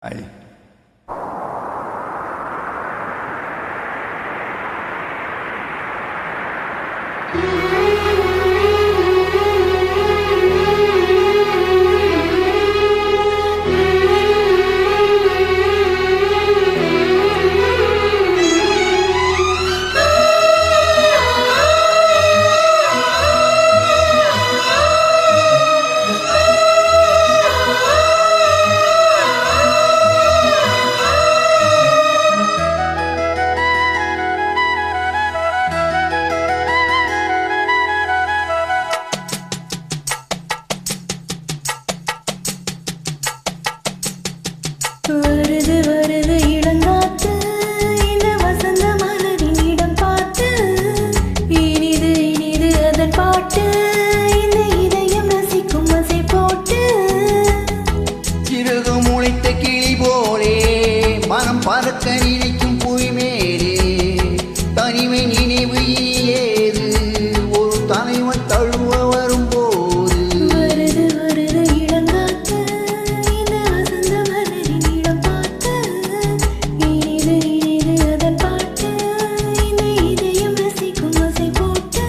Ahí. வருது வருது இளங்காத்து இந்த வசந்த மலரின் இடம் பார்த்து இனிது இனிது அதன் பாட்டு இந்த இதயம் ரசிக்கும் அசை போட்டு சிறுகு முளைத்த கிளி போலே மனம் பறக்க நினைக்கும் புய் மேலே தனிமை நினைவு ஏது ஒரு தலைவன் தழுவ வரும்போது வருது வருது இளங்காத்து இந்த வசந்த மலரின் இடம் பார்த்து இனிது இனிது அதன் பாட்டு இந்த இதயம் ரசிக்கும் அசை போட்டு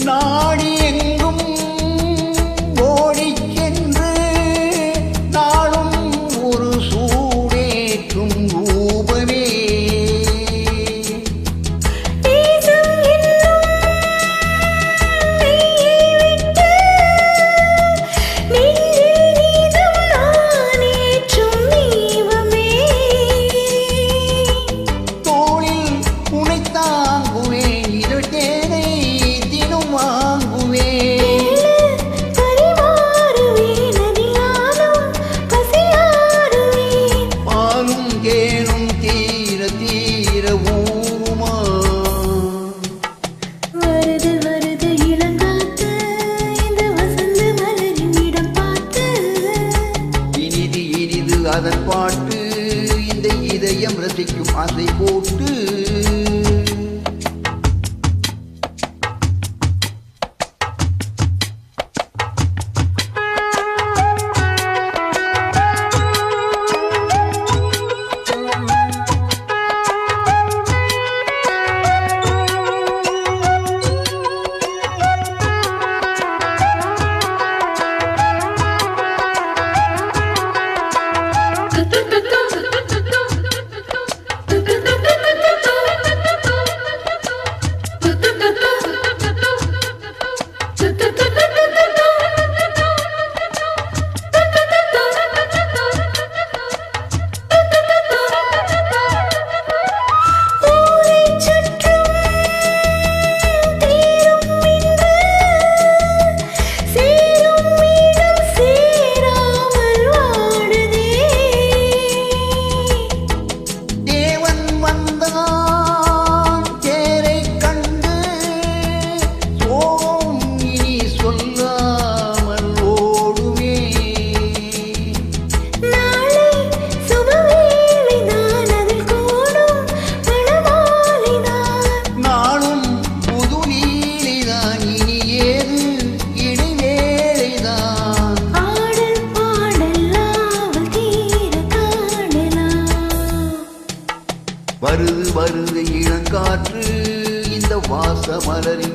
நாடி எங்கும் ஓடிச் சென்று நாளும் ஒரு சூடேற்றும் ரூபமே தேசம் என்னும் மெய்யை விட்டு நெஞ்சில் நீதம் நான் ஏற்றும் தெய்வமே தோளில் உனை தாங்குவேன் இருட்டேனை தினம் வாங்குவேன் பரிமாறுவேன் அதிகாலம் பசியாறுவேன் பாலும் தேனும் தீர தீர ஊருமா வருது வருது இளங்காத்து இந்த வசந்த மலரின் இடம் பார்த்து இனிது இனிது அதன் பாட்டு இந்த இதயம் ரசிக்கும் ஆசை போட்டு ஊரைச் சுற்றும் தீரும் இன்று சேரும் இடம் சேராமல் வாடுதே தேவன் வந்தான் தேரைக் கண்டு சோகம் இனி சொல்லாமல் ஓடுமே நாளை சுபவேளைதான் அதில் கூடும் மணமாலைதான் நாளும் புது நீலிதான் இனி ஏது இடைவேளைதான் ஆடல் பாடல் ஆவல் தீர காணலாம் வருது வருது இளங்காற்று இந்த வாச மலரின்